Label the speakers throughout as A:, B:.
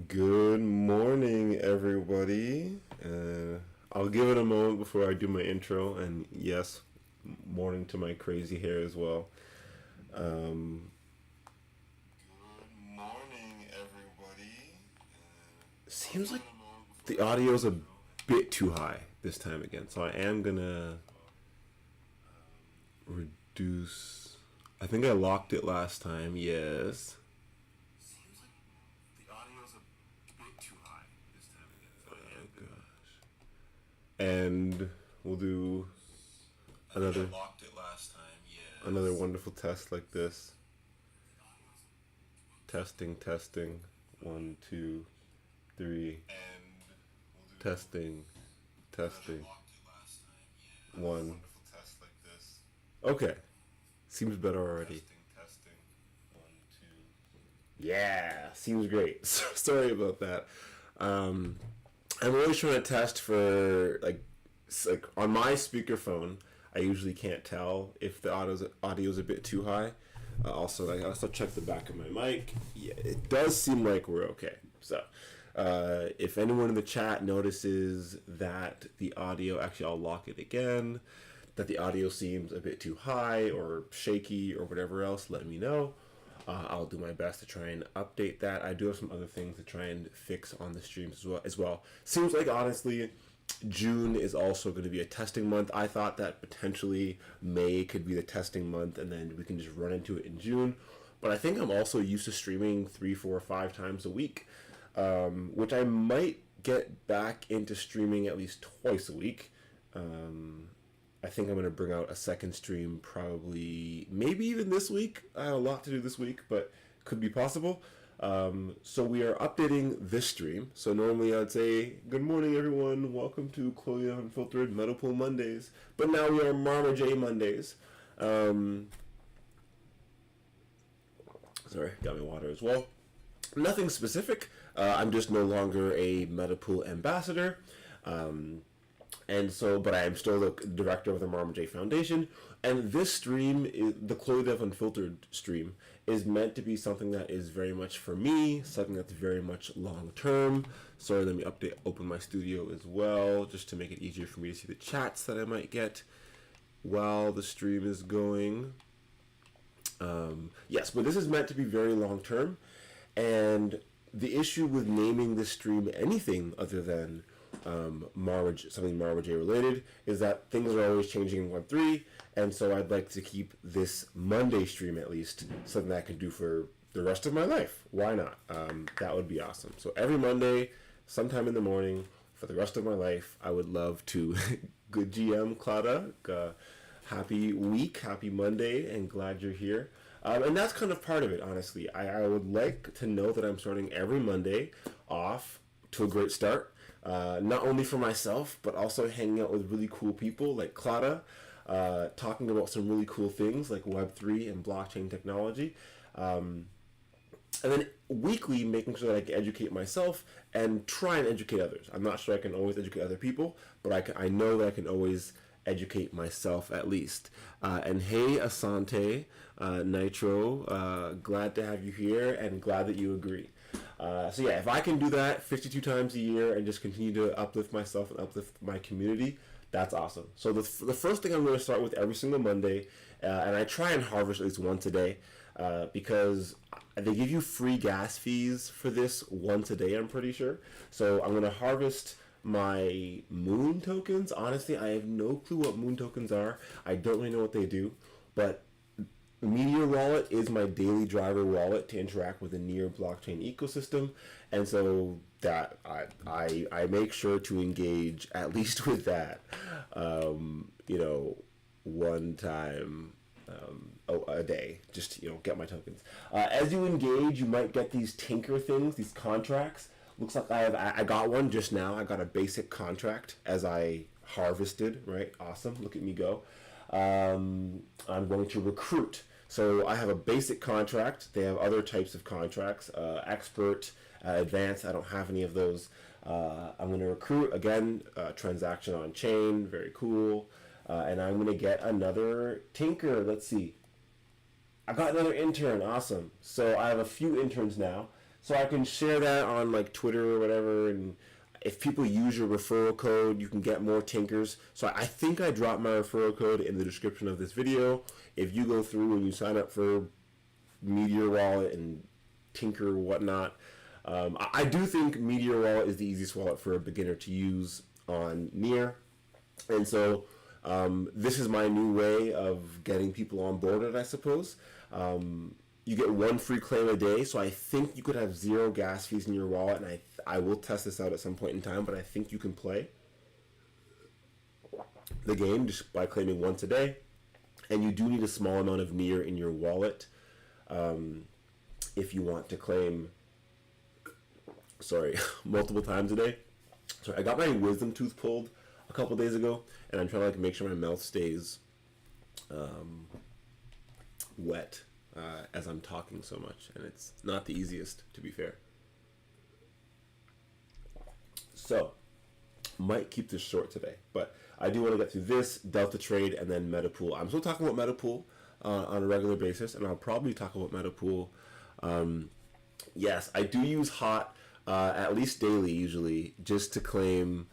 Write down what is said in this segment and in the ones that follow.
A: Good morning, everybody. I'll give it a moment before I do my intro, and yes, morning to my crazy hair as well. Good morning, everybody. Seems like the audio is a bit too high this time again, so I am gonna reduce. I think I locked it last time, yes. Seems like the audio is a bit too high this time again. Oh gosh. And we'll do another locked it last time, yes. Another wonderful test like this. Testing. 1, 2, 3. And we'll do testing. 1. Okay. Seems better already. Testing. 1, 2. Yeah, seems great. Sorry about that. I'm always trying to test for like on my speakerphone. I usually can't tell if the audio is a bit too high. I also check the back of my mic. Yeah, it does seem like we're okay. So, if anyone in the chat notices that the audio, actually, I'll lock it again. That the audio seems a bit too high or shaky or whatever else, let me know. I'll do my best to try and update that. I do have some other things to try and fix on the streams as well. Seems like, honestly, June is also going to be a testing month. I thought that potentially May could be the testing month and then we can just run into it in June. But I think I'm also used to streaming 3, 4, 5 times a week, which I might get back into streaming at least twice a week. I think I'm going to bring out a second stream probably, maybe even this week. I have a lot to do this week, but could be possible. So we are updating this stream. So normally I'd say, good morning, everyone. Welcome to Chloethedev Unfiltered Metal Pool Mondays. But now we are marmaj Mondays. Sorry, got me water as well. Nothing specific. I'm just no longer a Metapool ambassador. But I am still the director of the marmaj Foundation, and this stream, the Chloethedev Unfiltered stream, is meant to be something that is very much for me, something that's very much long term. Sorry, let me open my studio as well, just to make it easier for me to see the chats that I might get while the stream is going. Yes, but this is meant to be very long term, and the issue with naming this stream anything other than something marmaj related is that things are always changing in Web3, and so I'd like to keep this Monday stream at least something that I can do for the rest of my life. Why not? That would be awesome. So every Monday, sometime in the morning, for the rest of my life, I would love to. Good GM, Clara. Happy week, happy Monday, and glad you're here. And that's kind of part of it, honestly. I would like to know that I'm starting every Monday off to a great start. Not only for myself, but also hanging out with really cool people like Clara, talking about some really cool things like Web3 and blockchain technology. And then weekly, making sure that I can educate myself and try and educate others. I'm not sure I can always educate other people, but I know that I can always educate myself at least. And hey, Asante, Nitro, glad to have you here and glad that you agree. So yeah, if I can do that 52 times a year and just continue to uplift myself and uplift my community, that's awesome. So the first thing I'm going to start with every single Monday, and I try and harvest at least once a day, because they give you free gas fees for this once a day, I'm pretty sure. So I'm going to harvest my moon tokens. Honestly, I have no clue what moon tokens are. I don't really know what they do, but Meteor Wallet is my daily driver wallet to interact with the near blockchain ecosystem, and so that I make sure to engage at least with that, one time a day, just to, get my tokens. As you engage, you might get these tinker things, these contracts. Looks like I got one just now. I got a basic contract as I harvested, right? Awesome. Look at me go. I'm going to recruit. So I have a basic contract. They have other types of contracts, expert, advanced. I don't have any of those. I'm going to recruit, again, transaction on chain, very cool. And I'm going to get another tinker. Let's see. I got another intern, awesome. So I have a few interns now. So I can share that on like Twitter or whatever, and if people use your referral code, you can get more tinkers. So I think I dropped my referral code in the description of this video. If you go through and you sign up for Meteor Wallet and tinker whatnot, I do think Meteor Wallet is the easiest wallet for a beginner to use on Near. And so this is my new way of getting people on board, I suppose. You get one free claim a day, so I think you could have 0 gas fees in your wallet, and I will test this out at some point in time, but I think you can play the game just by claiming once a day. And you do need a small amount of Near in your wallet if you want to claim, multiple times a day. So I got my wisdom tooth pulled a couple days ago, and I'm trying to like make sure my mouth stays wet as I'm talking so much, and it's not the easiest, to be fair. So might keep this short today, but I do want to get through this, DeltaTrade, and then MetaPool. I'm still talking about MetaPool on a regular basis, and I'll probably talk about MetaPool. Yes, I do use HOT at least daily, usually, just to claim.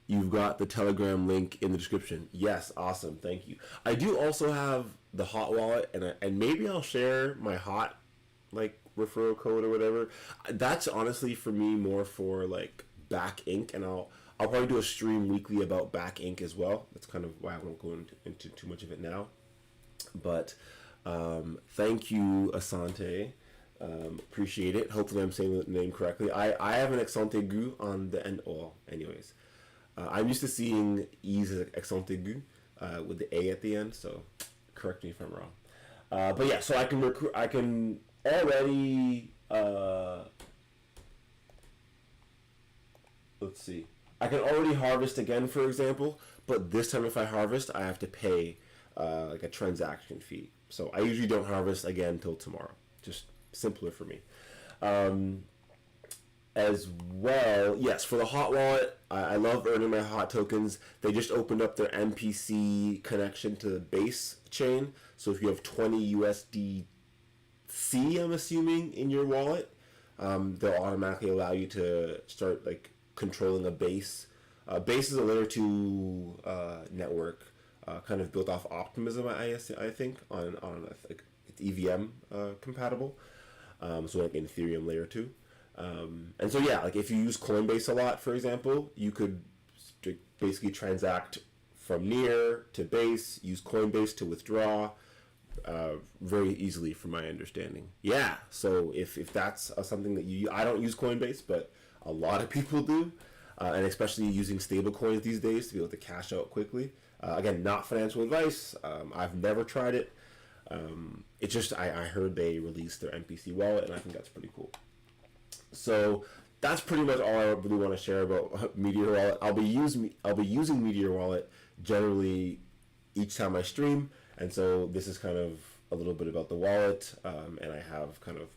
A: You've got the Telegram link in the description. Yes, awesome, thank you. I do also have the HOT wallet, and maybe I'll share my HOT like referral code or whatever. That's honestly for me more for like Back Inc, and I'll probably do a stream weekly about Back Inc as well. That's kind of why I won't go into too much of it now. But thank you, Asante. Appreciate it. Hopefully I'm saying the name correctly. I have an accent aigu on the end. Oh, anyways. I'm used to seeing E's as accent aigu with the A at the end, so correct me if I'm wrong. But yeah, so I can already let's see. I can already harvest again, for example, but this time if I harvest, I have to pay like a transaction fee. So I usually don't harvest again until tomorrow. Just simpler for me. As well, yes, for the HOT wallet, I love earning my HOT tokens. They just opened up their MPC connection to the base chain. So if you have 20 USDC, I'm assuming, in your wallet, they'll automatically allow you to start like controlling a base. Base is a layer 2 network, kind of built off Optimism, I think, on like it's EVM compatible. So like in Ethereum layer 2. And so yeah, like if you use Coinbase a lot, for example, you could basically transact from Near to Base, use Coinbase to withdraw very easily, from my understanding. Yeah, so if that's something that I don't use Coinbase, but a lot of people do, and especially using stable coins these days to be able to cash out quickly. Again, not financial advice. I've never tried it. It's just I heard they released their MPC wallet, and I think that's pretty cool. So that's pretty much all I really want to share about Meteor Wallet. I'll be using Meteor Wallet generally each time I stream, and so this is kind of a little bit about the wallet, and I have kind of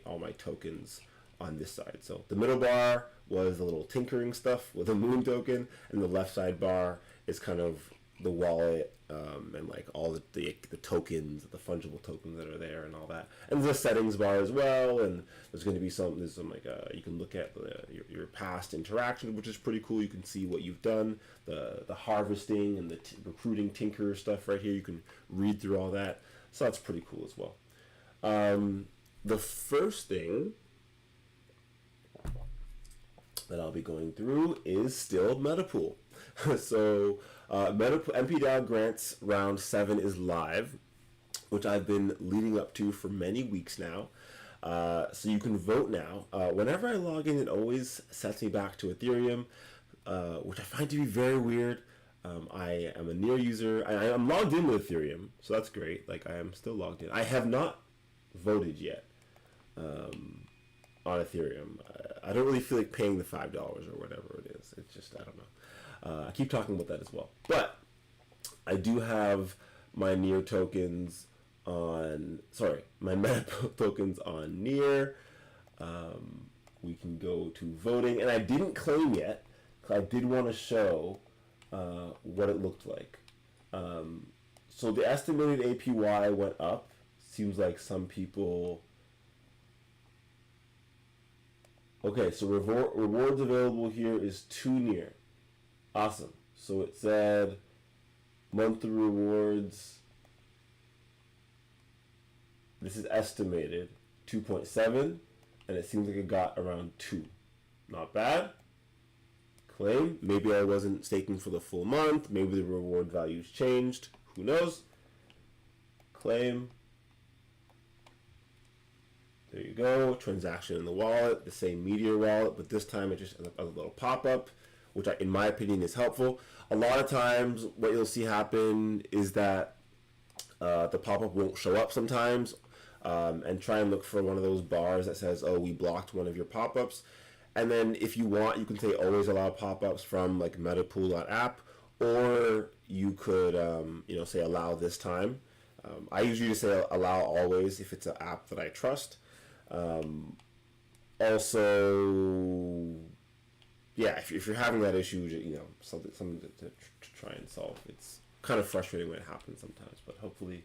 A: all my tokens on this side. So the middle bar was the little tinkering stuff with a moon token, and the left side bar is kind of the wallet, and like all the tokens, the fungible tokens that are there and all that. And there's a settings bar as well, and there's going to be some like you can look at your past interactions, which is pretty cool. You can see what you've done, the harvesting and the recruiting tinker stuff right here. You can read through all that, so that's pretty cool as well. The first thing that I'll be going through is still MetaPool. So mpDAO grants round 7 is live, which I've been leading up to for many weeks now. So you can vote now. Whenever I log in, it always sets me back to Ethereum, which I find to be very weird. I am a Near user. I'm logged in with Ethereum, so that's great. Like I am still logged in. I have not voted yet on Ethereum. I don't really feel like paying the $5 or whatever it is. It's just, I don't know. I keep talking about that as well. But I do have my Near tokens on, my Meta tokens on Near. We can go to voting. And I didn't claim yet, because I did want to show what it looked like. So the estimated APY went up. Seems like some people Okay, so rewards available here is 2 near. Awesome. So it said monthly rewards. This is estimated 2.7, and it seems like it got around 2. Not bad. Claim. Maybe I wasn't staking for the full month. Maybe the reward values changed. Who knows? Claim. There you go. Transaction in the wallet. The same Meteor Wallet, but this time it just has a little pop-up, which in my opinion is helpful. A lot of times what you'll see happen is that the pop-up won't show up sometimes, and try and look for one of those bars that says, oh, we blocked one of your pop-ups. And then if you want, you can say always allow pop-ups from like metapool.app, or you could say allow this time. I usually just say allow always if it's an app that I trust. Also, yeah, if you're having that issue, something to try and solve. It's kind of frustrating when it happens sometimes, but hopefully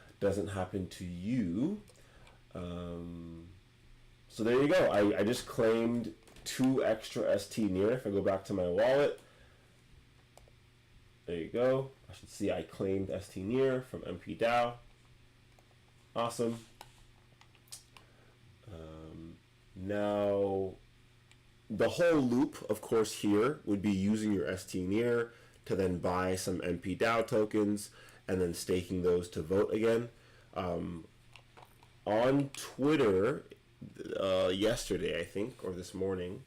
A: it doesn't happen to you. So there you go. I just claimed 2 extra ST near. If I go back to my wallet, there you go. I should see I claimed ST near from mpDAO. Awesome. Now, the whole loop, of course, here would be using your ST near to then buy some mpDAO tokens and then staking those to vote again. On Twitter, yesterday, I think, or this morning,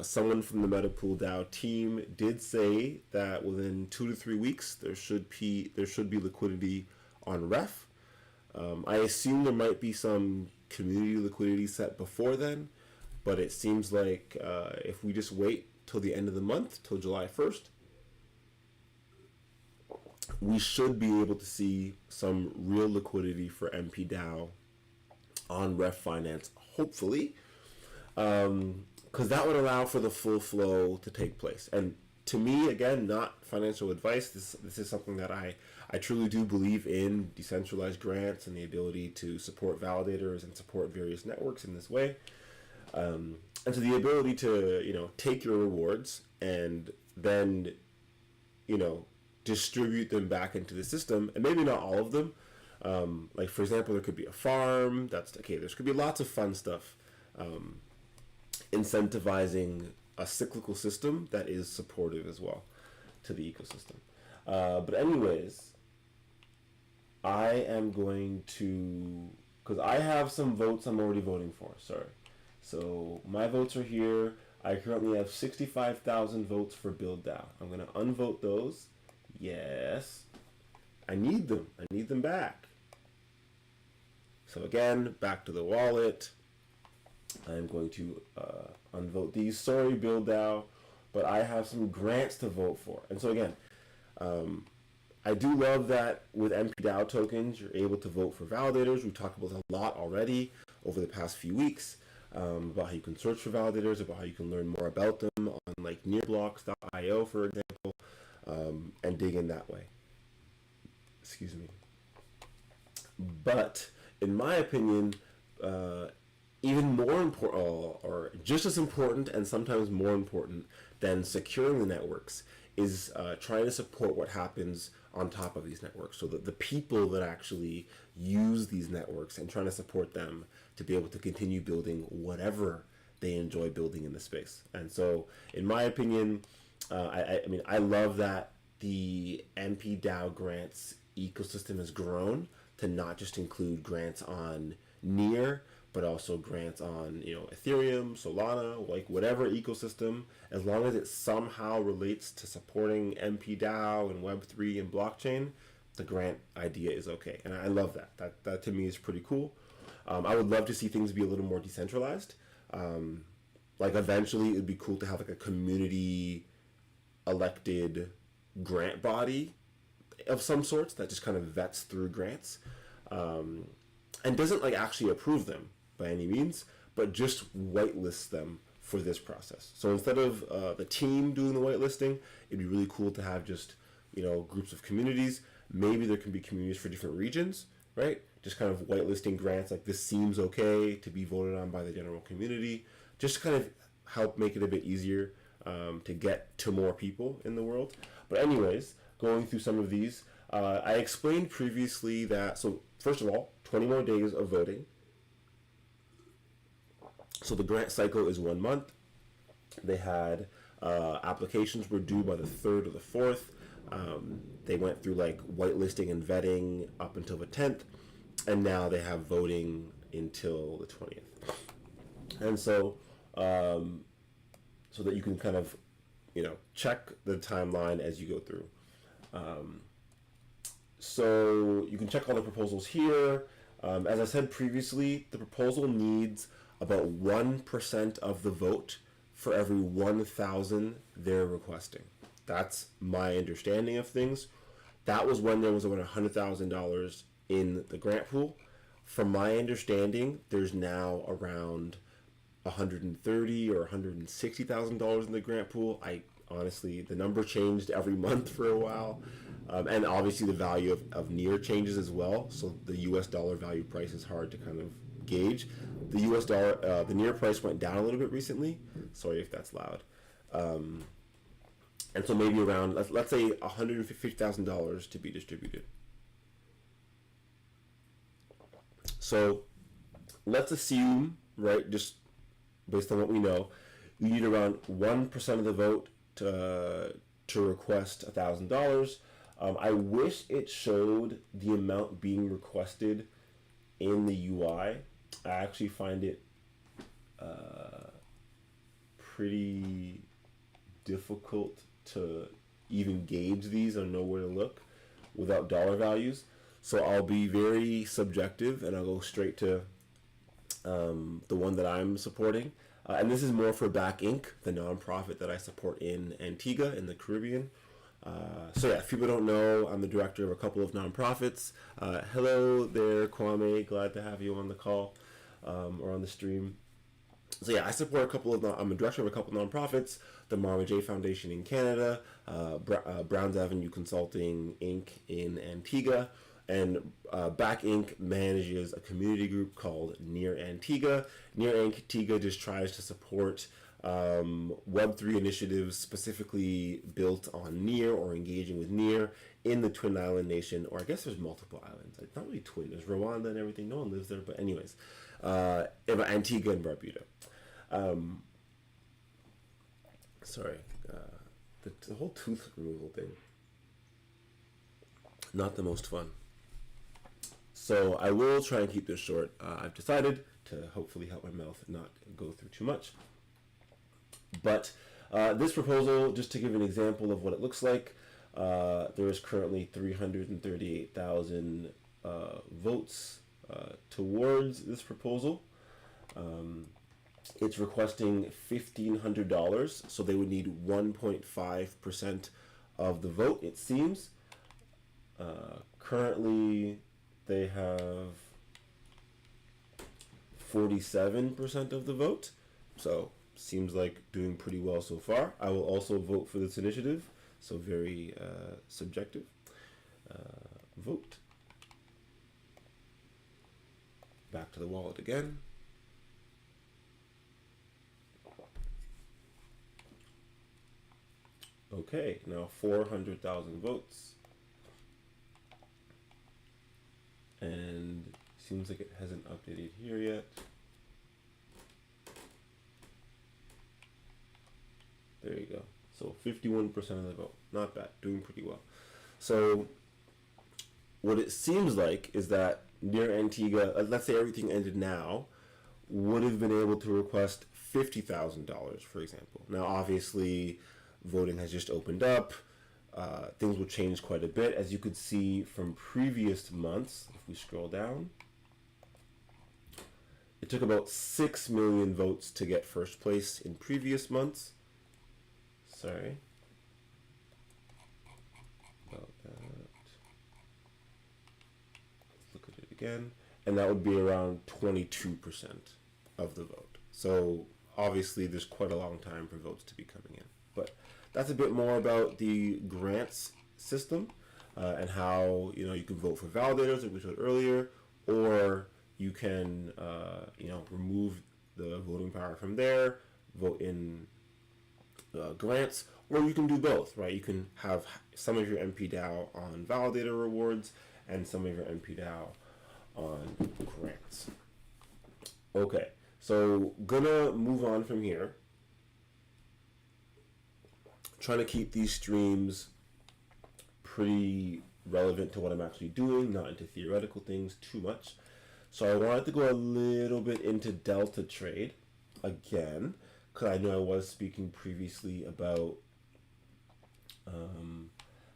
A: someone from the MetaPool team did say that within 2 to 3 weeks there should be liquidity on Ref. I assume there might be some community liquidity set before then, but it seems like if we just wait till the end of the month, till July 1st, we should be able to see some real liquidity for mpDAO on Ref Finance, hopefully, because that would allow for the full flow to take place. And to me, again, not financial advice, this is something that I truly do believe in decentralized grants and the ability to support validators and support various networks in this way. And so the ability to, take your rewards and then, distribute them back into the system, and maybe not all of them. Like, for example, there could be a farm. That's okay. There could be lots of fun stuff incentivizing a cyclical system that is supportive as well to the ecosystem. But anyways, I am going to, because I have some votes I'm already voting for. Sorry. So my votes are here. I currently have 65,000 votes for BuildDAO. I'm going to unvote those. Yes. I need them. I need them back. So again, back to the wallet. I'm going to unvote these. Sorry, BuildDAO, but I have some grants to vote for. And so again, I do love that with mpDAO tokens, you're able to vote for validators. We've talked about a lot already over the past few weeks about how you can search for validators, about how you can learn more about them on like nearblocks.io, for example, and dig in that way. Excuse me. But in my opinion, even more important, or just as important, and sometimes more important than securing the networks, is trying to support what happens on top of these networks. So that the people that actually use these networks, and trying to support them to be able to continue building whatever they enjoy building in the space. And so, in my opinion, I love that the mpDAO grants ecosystem has grown to not just include grants on Near, but also grants on Ethereum, Solana, like whatever ecosystem, as long as it somehow relates to supporting mpDAO and Web3 and blockchain, the grant idea is okay. And I love that. That to me is pretty cool. I would love to see things be a little more decentralized. Like eventually it would be cool to have like a community elected grant body of some sorts that just kind of vets through grants, and doesn't like actually approve them by any means, but just whitelists them for this process. So instead of the team doing the whitelisting, it'd be really cool to have just groups of communities. Maybe there can be communities for different regions, right? just kind of whitelisting grants like this seems okay to be voted on by the general community, just to kind of help make it a bit easier to get to more people in the world. But anyways, going through some of these, I explained previously that, so first of all, 20 more days of voting. So the grant cycle is 1 month. They had applications were due by the 3rd or the 4th. They went through like whitelisting and vetting up until the 10th, and now they have voting until the 20th. And so, so that you can kind of, check the timeline as you go through. So you can check all the proposals here. As I said previously, the proposal needs about 1% of the vote for every 1,000 they're requesting. That's my understanding of things. That was when there was about $100,000 in the grant pool. From my understanding, there's now around $130,000 or $160,000 in the grant pool. Honestly, the number changed every month for a while. And obviously the value of NEAR changes as well. So the US dollar value price is hard to kind of gauge. The US dollar, the NEAR price went down a little bit recently. Sorry if that's loud. And so maybe around, let's say $150,000 to be distributed. So let's assume, right, just based on what we know, you need around 1% of the vote to request $1,000. I wish it showed the amount being requested in the UI. I actually find it pretty difficult to even gauge these or know where to look without dollar values. So I'll be very subjective and I'll go straight to the one that I'm supporting. And this is more for Back Inc., the nonprofit that I support in Antigua in the Caribbean. So yeah, if people don't know, I'm the director of a couple of nonprofits. Hello there, Kwame. Glad to have you on the call or on the stream. So yeah, I support a couple of, I'm a director of a couple of nonprofits, the marmaj Foundation in Canada, Browns Avenue Consulting Inc. in Antigua, and Back Inc. manages a community group called Near Antigua. Near Antigua just tries to support Web3 initiatives specifically built on Near or engaging with Near in the Twin Island Nation, or I guess there's multiple islands. It's not really twin. There's Rwanda and everything. No one lives there, but anyways, Antigua and Barbuda. Sorry, the whole tooth removal thing. Not the most fun. So I will try and keep this short. I've decided to hopefully help my mouth not go through too much. But this proposal, just to give an example of what it looks like, there is currently 338,000 votes towards this proposal. It's requesting $1,500, so they would need 1.5% of the vote, it seems. Currently, they have 47% of the vote, so seems like doing pretty well so far. I will also vote for this initiative, so very subjective. Vote. Back to the wallet again. Okay, now 400,000 votes. And seems like it hasn't updated here yet. There you go. So 51% of the vote. Not bad. Doing pretty well. So what it seems like is that Near Antigua, let's say everything ended now, would have been able to request $50,000, for example. Now, obviously, voting has just opened up. Things will change quite a bit, as you could see from previous months. If we scroll down, it took about 6 million votes to get first place in previous months. Sorry about that. Let's look at it again, and that would be around 22% of the vote. So obviously there's quite a long time for votes to be coming in, but that's a bit more about the grants system and how you can vote for validators, like we showed earlier, or you can remove the voting power from there, vote in grants, or you can do both, right? You can have some of your mpDAO on validator rewards and some of your mpDAO on grants. Okay, so gonna move on from here. Trying to keep these streams pretty relevant to what I'm actually doing, not into theoretical things too much. So I wanted to go a little bit into DeltaTrade again, because I know I was speaking previously about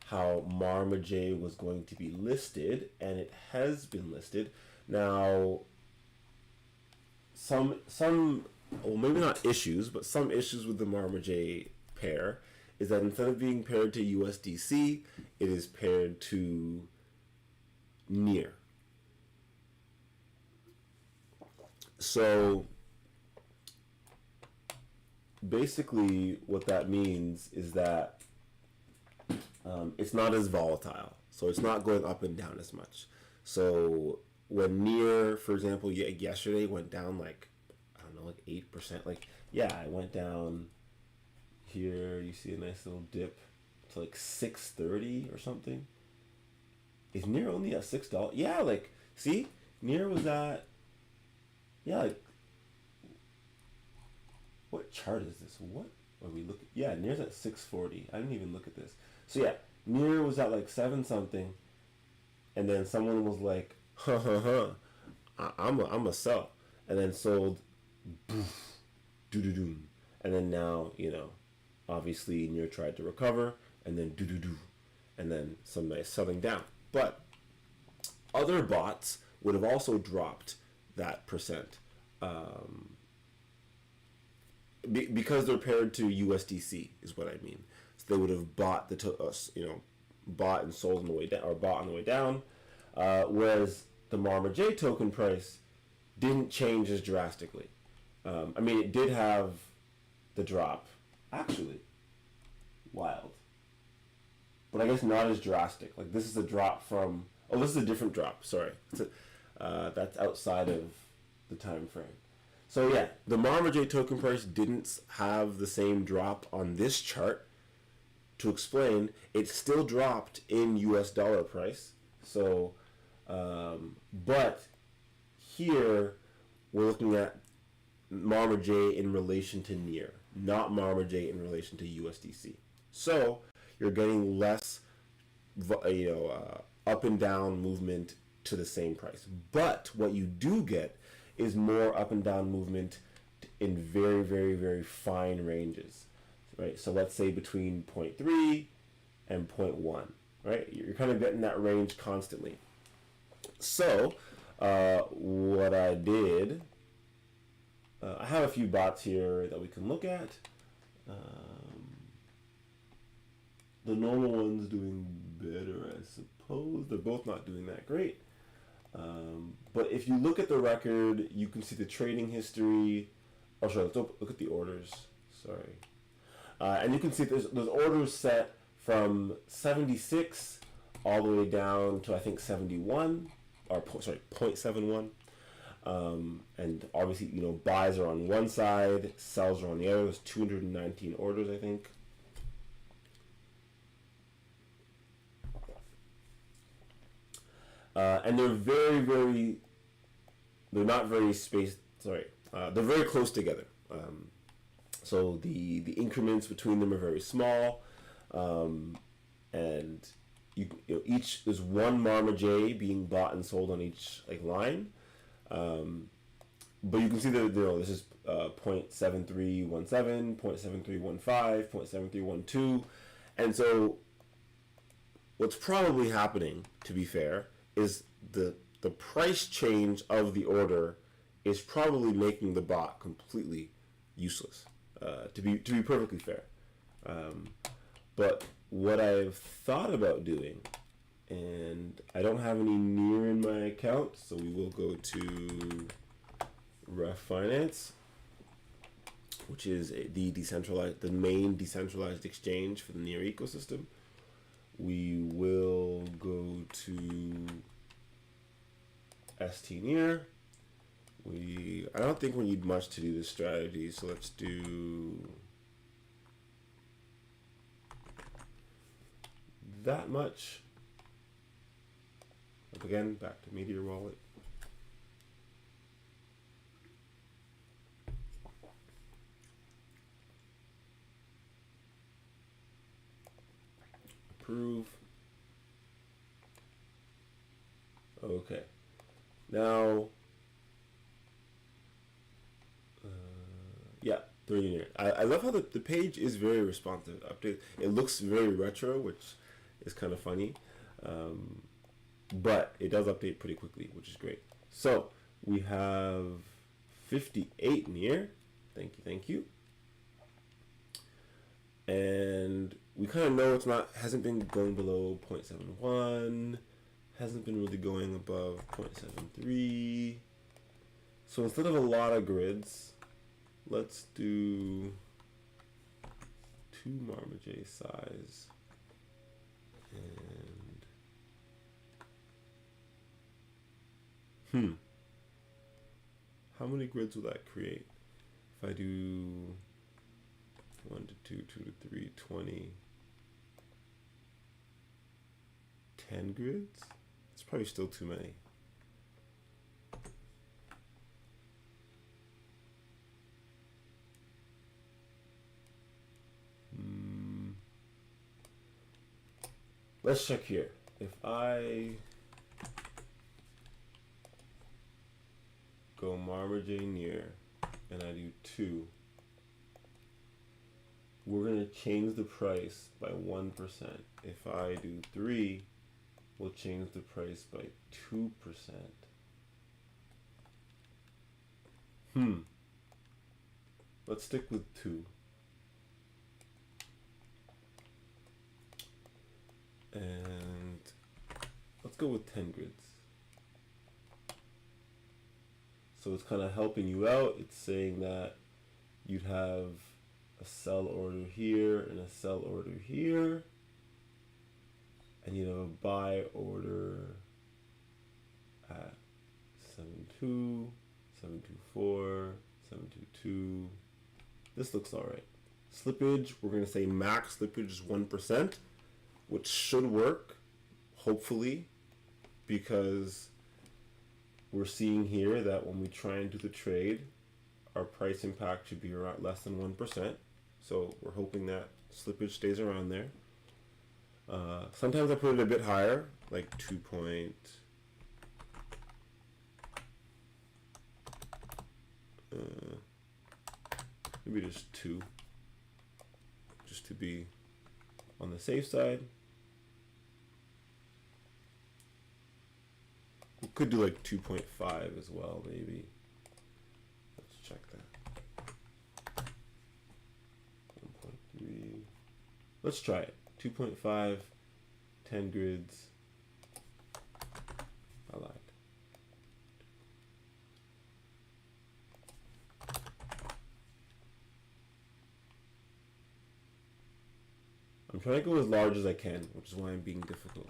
A: how marmaj was going to be listed, and it has been listed. Now, some well, maybe not issues, but some issues with the marmaj pair is that instead of being paired to USDC, it is paired to Near. So basically what that means is that it's not as volatile. So it's not going up and down as much. So when Near, for example, yesterday went down like, I don't know, like 8%. Like, yeah, it went down here. You see a nice little dip to like 630 or something. Is Near only at $6? Yeah, like, see? Near was at, yeah, like, what chart is this? What are we looking? Yeah, Near's at 640. I didn't even look at this. So yeah, Near was at like 7 something, and then someone was like, I'm a sell, and then sold, boof, doo-doo-doo, and then now, obviously Near tried to recover, and then doo-doo-doo, and then some nice selling down. But other bots would have also dropped that percent, because they're paired to USDC is what I mean. So they would have bought bought and sold on the way down, or bought on the way down, whereas the marmaj token price didn't change as drastically. I mean, it did have the drop, actually, wild, but I guess not as drastic. Like, this is a drop from, this is a different drop. Sorry, that's outside of the time frame. So yeah, the marmaj token price didn't have the same drop on this chart. To explain, it still dropped in US dollar price. So, but here we're looking at marmaj in relation to Near, not marmaj in relation to USDC. So you're getting less, up and down movement to the same price. But what you do get is more up and down movement in very, very, very fine ranges, right? So let's say between 0.3 and 0.1, right? You're kind of getting that range constantly. So what I did, I have a few bots here that we can look at. The normal one's doing better, I suppose. They're both not doing that great. But if you look at the record, you can see the trading history. Oh, sorry, let's look at the orders. Sorry. And you can see there's orders set from 76 all the way down to, I think, 71, or 0.71. And obviously, buys are on one side, sells are on the other. There's 219 orders, I think. And they're very, very, they're not very spaced, they're very close together. So the increments between them are very small, and each, there's one marmaj being bought and sold on each line. But you can see that this is 0.7317, 0.7315, 0.7312, and so what's probably happening, to be fair, is the price change of the order is probably making the bot completely useless. To be perfectly fair, but what I've thought about doing, and I don't have any Near in my account, so we will go to Ref Finance, which is the main decentralized exchange for the Near ecosystem. We will go to ST near. I don't think we need much to do this strategy, so let's do that much. Up again, back to Meteor Wallet. Approve. Okay. Now, yeah, 30 near. I love how the page is very responsive. Update. It looks very retro, which is kind of funny. But it does update pretty quickly, which is great. So we have 58 near. Thank you. And we kind of know hasn't been going below 0.71, hasn't been really going above 0.73. So instead of a lot of grids, let's do 2 marmaj size. And how many grids will that create? If I do 1 to 2, 2 to 3, 20, 10 grids? It's probably still too many. Let's check here. If I go marmaj near and I do 2, we're going to change the price by 1%. If I do 3, we'll change the price by 2%. Let's stick with 2. And let's go with 10 grids. So it's kind of helping you out. It's saying that you'd have a sell order here and a sell order here, and you have a buy order at 72, 724, 722. This looks all right. Slippage, we're going to say max slippage is 1%, which should work, hopefully, because we're seeing here that when we try and do the trade, our price impact should be around less than 1%. So we're hoping that slippage stays around there. Sometimes I put it a bit higher, like 2 point. Maybe just 2, just to be on the safe side. We could do like 2.5 as well, maybe. Let's check that. 1.3. Let's try it. 2.5, 10 grids. I lied. I'm trying to go as large as I can, which is why I'm being difficult.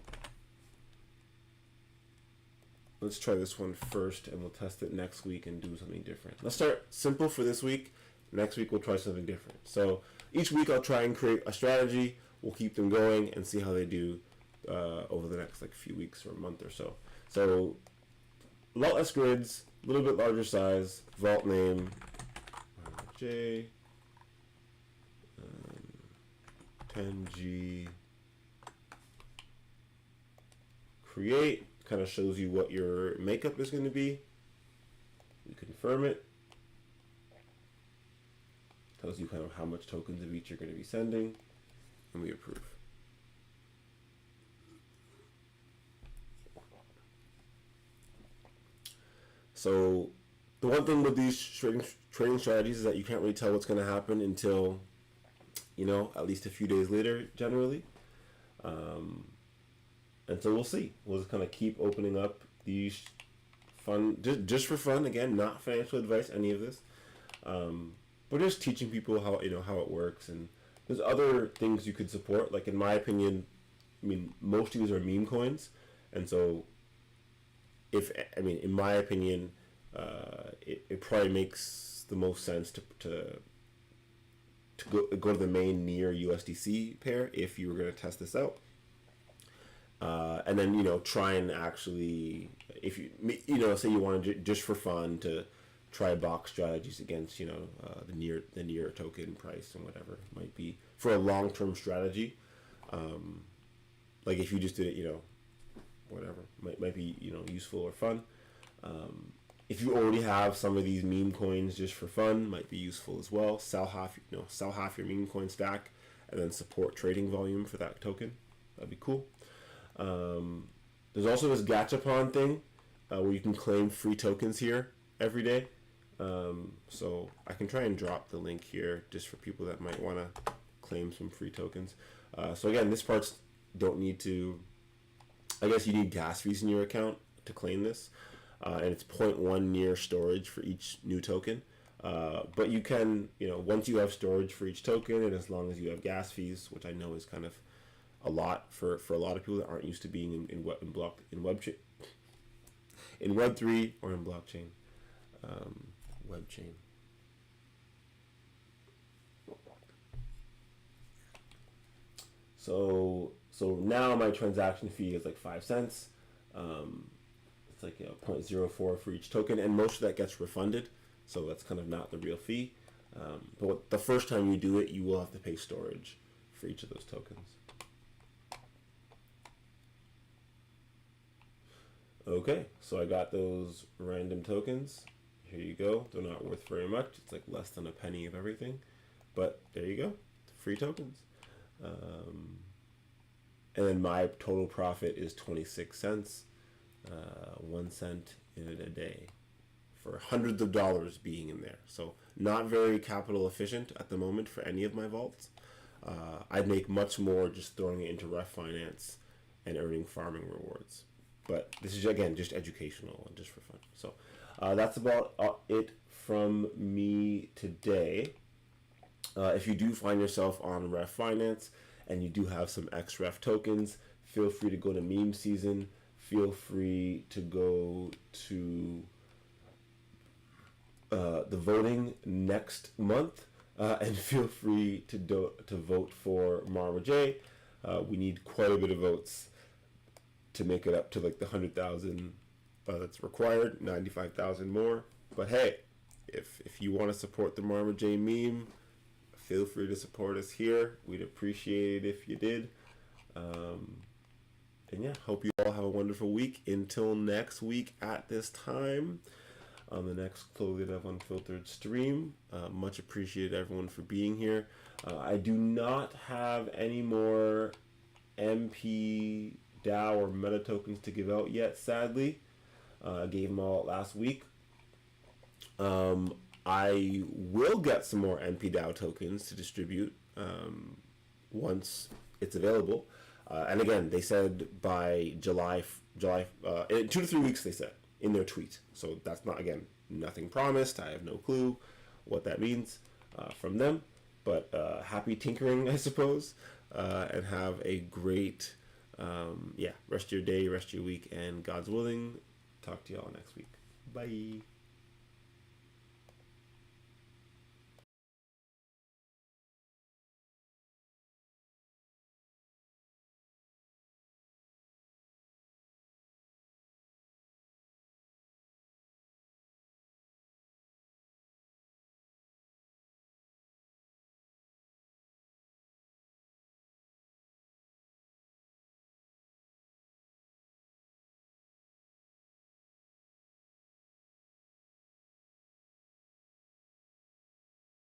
A: Let's try this one first, and we'll test it next week and do something different. Let's start simple for this week. Next week, we'll try something different. So each week, I'll try and create a strategy. We'll keep them going and see how they do over the next few weeks or a month or so. So a lot less grids, a little bit larger size, vault name, J, 10G, create. Kind of shows you what your makeup is going to be. You confirm it. Tells you kind of how much tokens of each you're going to be sending. And we approve. So the one thing with these trading strategies is that you can't really tell what's going to happen until, at least a few days later, generally. And so we'll see. We'll just kind of keep opening up these fun, just for fun. Again, not financial advice, any of this. But just teaching people how how it works. And there's other things you could support. Like in my opinion, most of these are meme coins, and so I mean, in my opinion, it probably makes the most sense to go to the main near USDC pair if you were going to test this out. And then, try and actually, if say you want to just for fun to try box strategies against, the near token price and whatever it might be for a long-term strategy. Like if you just did it, whatever might be, useful or fun. If you already have some of these meme coins just for fun, might be useful as well. Sell half your meme coin stack, and then support trading volume for that token. That'd be cool. There's also this gachapon thing where you can claim free tokens here every day. So I can try and drop the link here just for people that might want to claim some free tokens. So again, this part's don't need to. I guess you need gas fees in your account to claim this. And it's 0.1 near storage for each new token. But you can, once you have storage for each token, and as long as you have gas fees, which I know is kind of a lot for a lot of people that aren't used to being in Web3 or in blockchain, web chain. So now my transaction fee is like 5 cents. It's like 0.04 for each token, and most of that gets refunded, so that's kind of not the real fee. But the first time you do it, you will have to pay storage for each of those tokens. Okay, so I got those random tokens. Here you go. They're not worth very much. It's like less than a penny of everything, but there you go, free tokens. And then my total profit is 26 cents. 1 cent in a day for hundreds of dollars being in there. So not very capital efficient at the moment for any of my vaults. I'd make much more just throwing it into ref finance and earning farming rewards. But this is, again, just educational and just for fun. So that's about it from me today. If you do find yourself on ref finance and you do have some XREF tokens, feel free to go to meme season. Feel free to go to the voting next month, and feel free to vote for marmaj. We need quite a bit of votes to make it up to like the 100,000 that's required, 95,000 more. But hey, if you want to support the marmaj meme, feel free to support us here. We'd appreciate it if you did. And yeah, hope you all have a wonderful week. Until next week at this time on the next Chloethedev Unfiltered stream. Much appreciated everyone for being here. I do not have any more mpDAO or meta tokens to give out yet, sadly. I gave them all out last week. I will get some more mpDAO tokens to distribute once it's available. And again, they said by July, 2 to 3 weeks, they said in their tweet. So that's not, again, nothing promised. I have no clue what that means from them. But happy tinkering, I suppose. And have a great, rest of your day, rest of your week. And God's willing, talk to y'all next week. Bye.